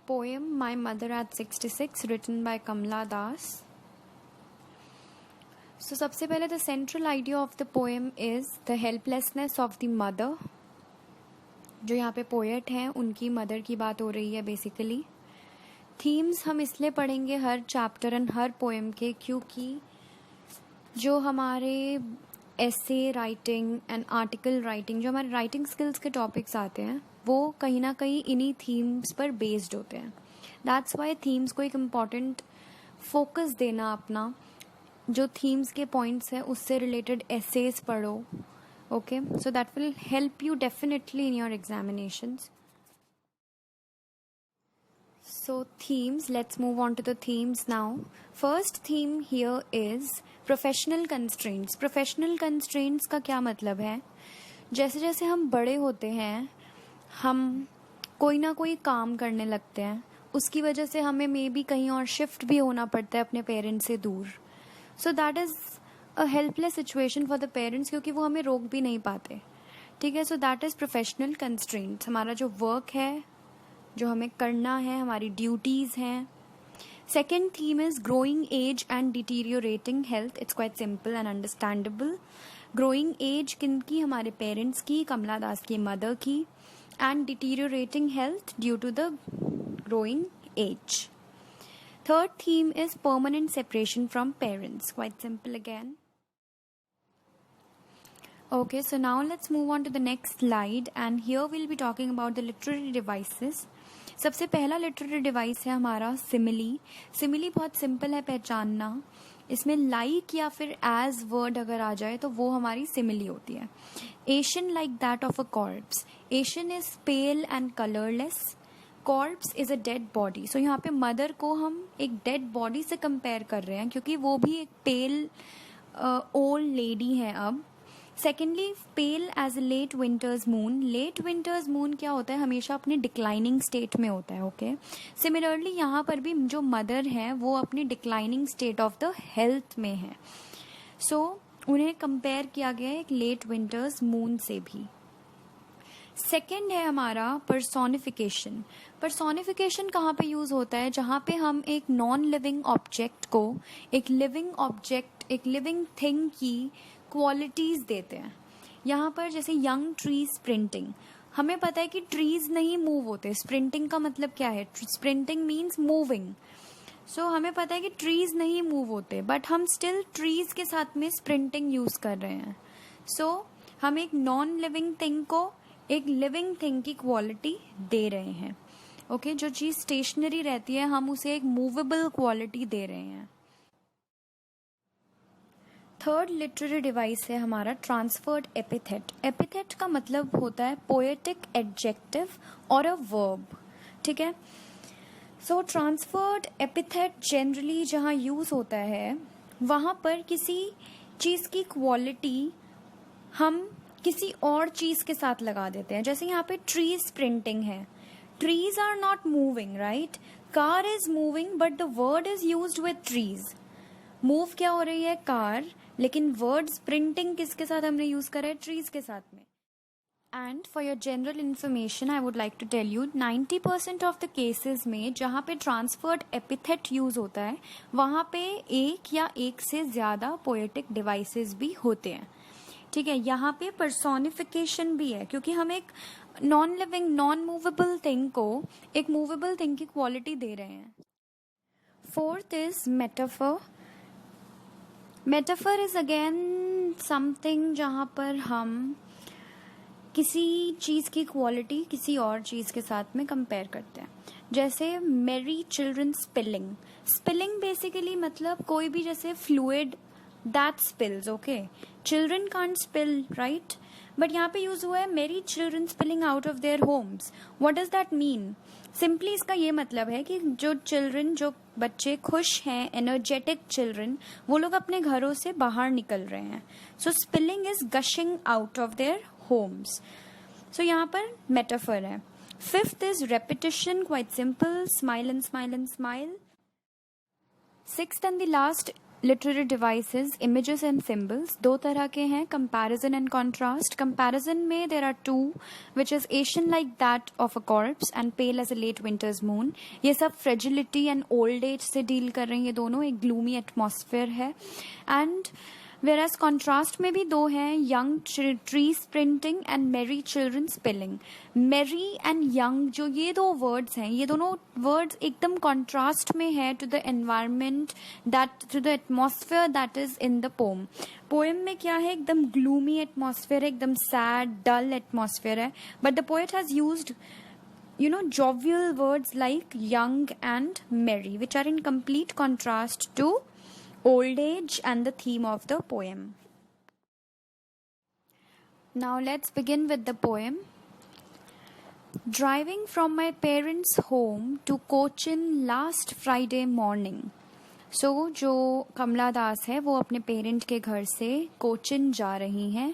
poem My Mother at 66 written by Kamla Das. So सबसे पहले the central idea of the poem is the helplessness of the mother. जो यहाँ पे poet हैं उनकी mother की बात हो रही है बेसिकली. थीम्स हम इसलिए पढ़ेंगे हर चैप्टर एंड हर पोएम के क्योंकि जो हमारे essay writing and article writing जो हमारे राइटिंग स्किल्स के टॉपिक्स आते हैं वो कहीं ना कहीं इन्हीं थीम्स पर बेस्ड होते हैं. दैट्स वाई थीम्स को एक इम्पॉर्टेंट फोकस देना अपना जो थीम्स के पॉइंट्स हैं उससे रिलेटेड एसेज पढ़ो. Okay, so that will help you definitely in your examinations. So themes, let's move on to the themes now. First theme here is professional constraints. Professional constraints का क्या मतलब है? जैसे जैसे हम बड़े होते हैं हम कोई ना कोई काम करने लगते हैं, उसकी वजह से हमें मे बी कहीं और शिफ्ट भी होना पड़ता है अपने पेरेंट्स से दूर. So that is a helpless situation for the parents क्योंकि वो हमें रोक भी नहीं पाते. ठीक है, so that is professional constraints. हमारा जो वर्क है, जो हमें करना है, हमारी ड्यूटीज़ हैं. Second theme is growing age and deteriorating health. It's quite simple and understandable. Growing age किनकी? हमारे पेरेंट्स की, कमला दास की मदर की. And deteriorating health due to the growing age. Third theme is permanent separation from parents. Quite simple again. Okay, so now let's move on to the next slide and here we'll be talking about the literary devices. सबसे पहला literary device है हमारा simile. Simile बहुत simple है पहचानना. इसमें like या फिर एज वर्ड अगर आ जाए तो वो हमारी सिमिली होती है. Ashen like that of a corpse. Ashen is pale and colourless. Corpse is a dead body. So यहाँ पे मदर को हम एक डेड बॉडी से कंपेयर कर रहे हैं क्योंकि वो भी एक पेल ओल्ड लेडी है. अब secondly pale as a late winter's moon. Late winter's moon क्या होता है? हमेशा अपने डिक्लाइनिंग स्टेट में होता है. ओके, सिमिलरली यहाँ पर भी जो मदर है वो अपनी declining state of the health में है. सो उन्हें कंपेयर किया गया है एक लेट विंटर्स मून से भी. सेकेंड है हमारा पर्सोनिफिकेशन. पर्सोनिफिकेशन कहाँ पे यूज होता है? जहाँ पे हम एक नॉन लिविंग ऑब्जेक्ट को एक लिविंग ऑब्जेक्ट, एक लिविंग थिंग की क्वालिटीज देते हैं. यहाँ पर जैसे यंग ट्री स्प्रिंटिंग. हमें पता है कि ट्रीज नहीं मूव होते. स्प्रिंटिंग का मतलब क्या है? Sprinting means moving. सो हमें पता है कि ट्रीज नहीं मूव होते बट हम स्टिल ट्रीज के साथ में स्प्रिंटिंग यूज कर रहे हैं. सो हम एक नॉन लिविंग थिंग को एक लिविंग थिंग की क्वालिटी दे रहे हैं. ओके, जो चीज स्टेशनरी रहती है हम उसे एक मूवेबल क्वालिटी दे रहे हैं. थर्ड लिटरेरी डिवाइस है हमारा ट्रांसफर्ड एपिथेट. एपिथेट का मतलब होता है पोएटिक एडजेक्टिव और अ वर्ब. ठीक है, सो ट्रांसफर्ड एपिथेट जनरली जहाँ यूज होता है वहां पर किसी चीज की क्वालिटी हम किसी और चीज के साथ लगा देते हैं. जैसे यहाँ पे ट्रीज प्रिंटिंग है. Trees are not moving, right? Car is moving but the word is used with trees. Move क्या हो रही है? कार. लेकिन वर्ड्स प्रिंटिंग किसके साथ हमने यूज करा है? ट्रीज के साथ में. And for your general information I would like to tell you 90% of the cases में जहाँ पे ट्रांसफर्ड एपिथेट यूज होता है वहाँ पे एक या एक से ज्यादा पोएटिक डिवाइसेस भी होते हैं. ठीक है, यहाँ पे पर्सोनिफिकेशन भी है क्योंकि हम एक non living non movable thing को एक मूवेबल थिंग की क्वालिटी दे रहे हैं. Fourth is metaphor. Metaphor is again something जहाँ पर हम किसी चीज की क्वालिटी किसी और चीज के साथ में कंपेयर करते हैं. जैसे मेरी चिल्ड्रन स्पिलिंग. स्पिलिंग बेसिकली मतलब कोई भी जैसे fluid that spills. Okay, children can't spill, right? But यहाँ पे यूज हुआ है मेरी children spilling out of their Holmes. What does that mean? Simply इसका ये मतलब है कि जो चिल्ड्रन, जो बच्चे खुश हैं, एनर्जेटिक चिल्ड्रन, वो लोग अपने घरों से बाहर निकल रहे हैं. So spilling is gushing out of their homes. So यहाँ पर मेटाफर है. Fifth is repetition. Quite simple. Smile and smile and smile. Sixth and the last literary devices, images and symbols, दो तरह के हैं, कंपैरिजन एंड कॉन्ट्रास्ट. कंपैरिजन में there are two, which is ashen like that of a corpse and pale as a late winter's moon. ये सब fragility and old age से deal कर रहे हैं, ये दोनों एक ग्लूमी एटमॉस्फेयर है. एंड whereas contrast में भी दो हैं, young tree sprinting and merry children spilling. merry and young जो ये दो words हैं, ये दोनों words एकदम contrast में है to the environment, that to the atmosphere that is in the poem. poem में क्या है, एकदम gloomy atmosphere है, एकदम sad dull atmosphere है, but the poet has used jovial words like young and merry, which are in complete contrast to old age and the theme of the poem. Now let's begin with the poem. Driving from my parents' home to Cochin last Friday morning. So जो कमला दास है वो अपने parent के घर से कोचिन जा रही हैं.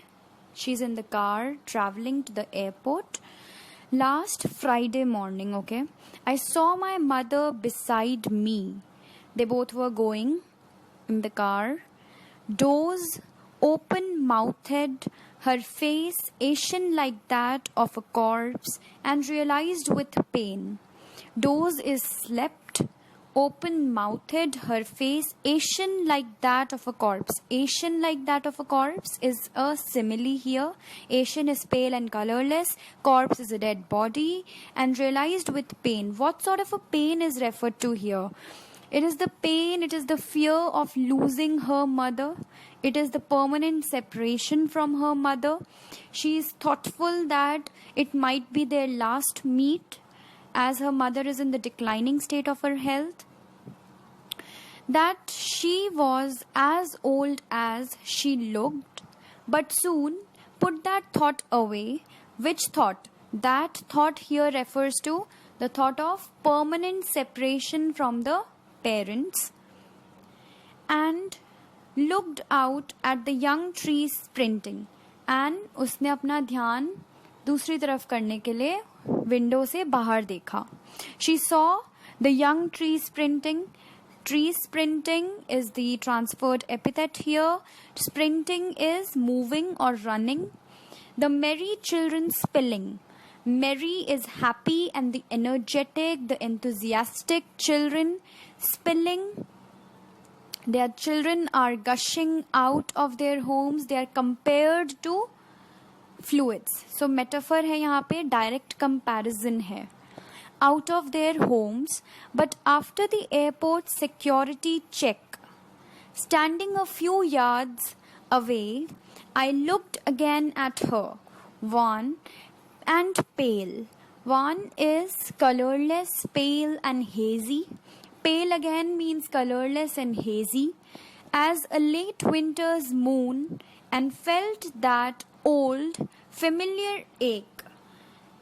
She is in the car traveling to the airport. Last Friday morning, okay. I saw my mother beside me. They both were going in the car. Doze, open-mouthed, her face Asian like that of a corpse, and realized with pain. Doze is slept, open-mouthed, her face Asian like that of a corpse. Asian like that of a corpse is a simile here. Asian is pale and colorless, corpse is a dead body, and realized with pain. What sort of a pain is referred to here? It is the pain, it is the fear of losing her mother. It is the permanent separation from her mother. She is thoughtful that it might be their last meet, as her mother is in the declining state of her health. That she was as old as she looked, but soon put that thought away. Which thought? That thought here refers to the thought of permanent separation from the parents, and looked out at the young trees sprinting. And उसने अपना ध्यान दूसरी तरफ करने के लिए window से बाहर देखा. She saw the young trees sprinting. Tree sprinting is the transferred epithet here. Sprinting is moving or running. The merry children spilling. Merry is happy, and the energetic, the enthusiastic children spilling. Their children are gushing out of their homes. They are compared to fluids. So metaphor है यहाँ पे, direct comparison है. Out of their homes, but after the airport security check, standing a few yards away, I looked again at her, wan and pale. One is colorless, pale and hazy. Pale again means colorless and hazy, as a late winter's moon, and felt that old, familiar ache.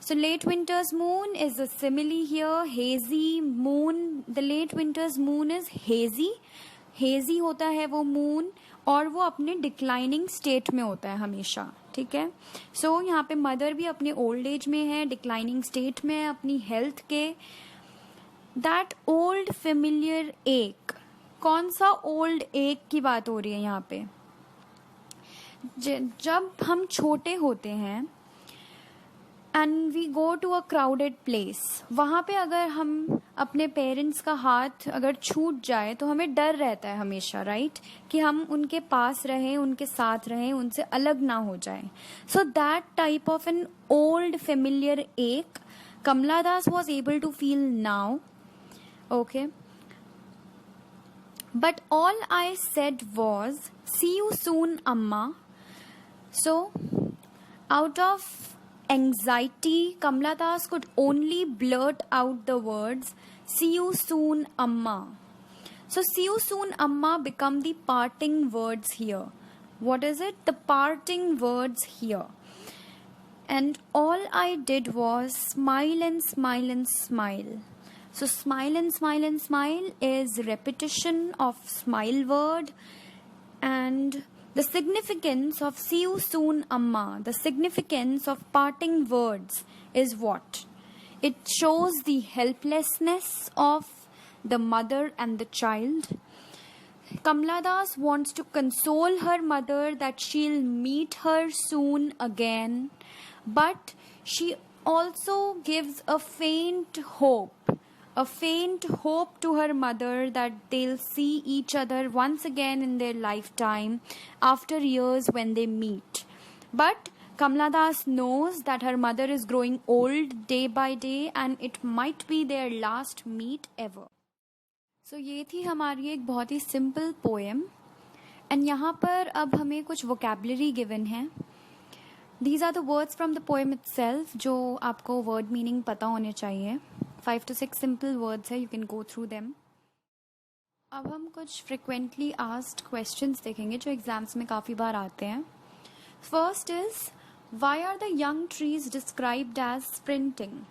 So late winter's moon is a simile here. Hazy moon, the late winter's moon is hazy. Hazy होता है वो moon, और वो अपने declining state में होता है हमेशा. ठीक है. सो यहाँ पे मदर भी अपने ओल्ड एज में है, डिक्लाइनिंग स्टेट में है अपनी हेल्थ के. दैट ओल्ड फेमिलियर एक, कौन सा ओल्ड एक की बात हो रही है यहाँ पे? जब हम छोटे होते हैं and we go to a crowded place, वहाँ पे अगर हम अपने पेरेंट्स का हाथ अगर छूट जाए तो हमें डर रहता है हमेशा, राइट, कि हम उनके पास रहें, उनके साथ रहें, उनसे अलग ना हो जाए. So that type of an old familiar एक Kamala Das was able to feel now. Okay. But all I said was, see you soon, Amma. So, out of anxiety, Kamala Das could only blurt out the words, see you soon, Amma. So, see you soon, Amma become the parting words here. What is it? The parting words here. And all I did was smile and smile and smile. So, smile and smile and smile is repetition of smile word. And the significance of see you soon, Amma, the significance of parting words is what? It shows the helplessness of the mother and the child. Kamala Das wants to console her mother that she'll meet her soon again, but she also gives a faint hope to her mother that they'll see each other once again in their lifetime after years when they meet. But Kamala Das knows that her mother is growing old day by day and it might be their last meet ever. So ये थी हमारी एक बहुत ही simple poem and यहाँ पर अब हमें कुछ वोकेबलरी गिवन है. These are the words from the poem itself जो आपको वर्ड मीनिंग पता होने चाहिए. 5 to 6 सिंपल वर्ड्स है, you can go through them. अब हम कुछ फ्रिक्वेंटली आस्क्ड क्वेश्चंस देखेंगे जो एग्जाम्स में काफ़ी बार आते हैं. First is why are the young trees described as sprinting.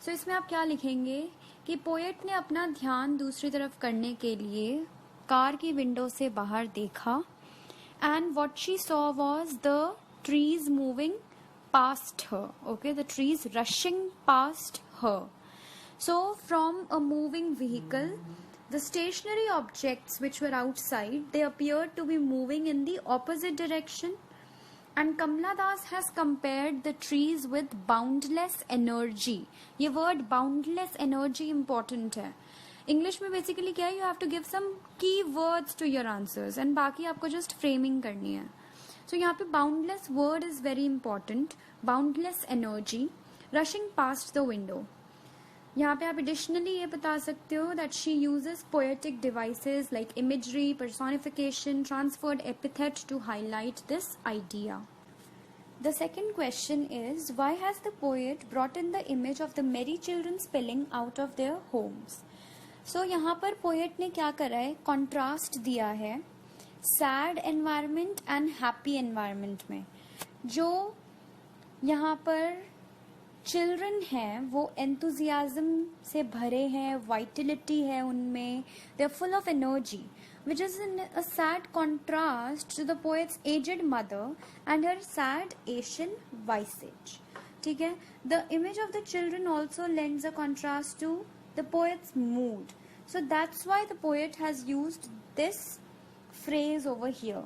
So इसमें आप क्या लिखेंगे कि पोएट ने अपना ध्यान दूसरी तरफ करने के लिए कार की विंडो से बाहर देखा and what she saw was the trees moving past her. Okay, the trees rushing past her. So from a moving vehicle the stationary objects which were outside, they appeared to be moving in the opposite direction. And Kamala Das has compared the trees with boundless energy. ये word boundless energy important है. English में basically क्या है, you have to give some key words to your answers and बाकी आपको just framing करनी है. So यहाँ पे boundless word is very important. Boundless energy rushing past the window. यहाँ पे आप एडिशनली ये बता सकते हो that she uses poetic devices like imagery, personification, transferred epithet to highlight this idea. The second question is, why has the poet brought in the image of the merry children spilling out of their homes? So यहाँ पर poet ने क्या करा है, contrast दिया है sad environment and happy environment में. जो यहाँ पर चिल्ड्रन हैं वो एंथुजियाज्म से भरे हैं, वाइटलिटी है उनमें, they are full of energy which is in a sad contrast to the poet's aged mother and her sad Asian voices. ठीक है, the image of the children also lends a contrast to the poet's mood. So that's why the poet has used this phrase over here.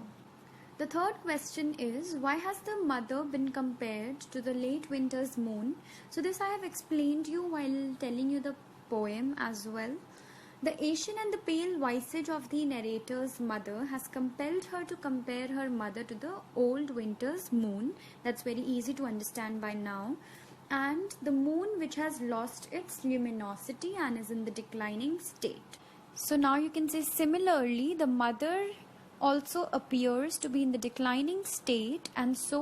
The third question is, why has the mother been compared to the late winter's moon? So this I have explained you while telling you the poem as well. The ashen and the pale visage of the narrator's mother has compelled her to compare her mother to the old winter's moon. That's very easy to understand by now. And the moon which has lost its luminosity and is in the declining state. So now you can say similarly, the mother also appears to be in the declining state, and so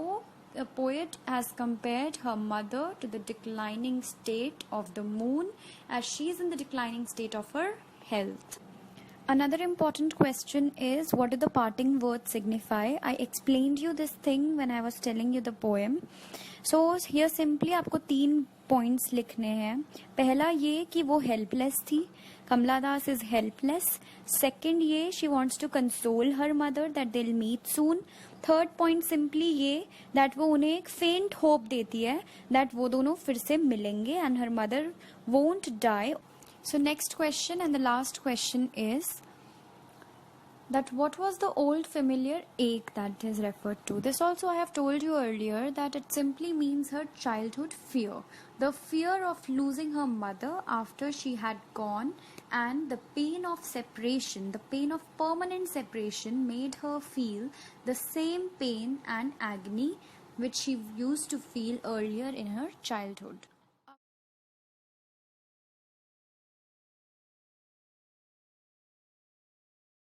the poet has compared her mother to the declining state of the moon as she is in the declining state of her health. Another important question is, what do the parting words signify? I explained you this thing when I was telling you the poem. So here simply आपको 3 points लिखने हैं. पहला ये कि वो helpless थी, Kamala Das is helpless. Second ये, she wants to console her mother that they will meet soon. Third point simply ये दैट वो उन्हें एक फेंट होप देती है दैट वो दोनों फिर से मिलेंगे and her mother won't die. So next question and the last question is that what was the old familiar ache that is referred to. This also I have told you earlier that it simply means her childhood fear. The fear of losing her mother after she had gone, and the pain of separation, the pain of permanent separation made her feel the same pain and agony which she used to feel earlier in her childhood.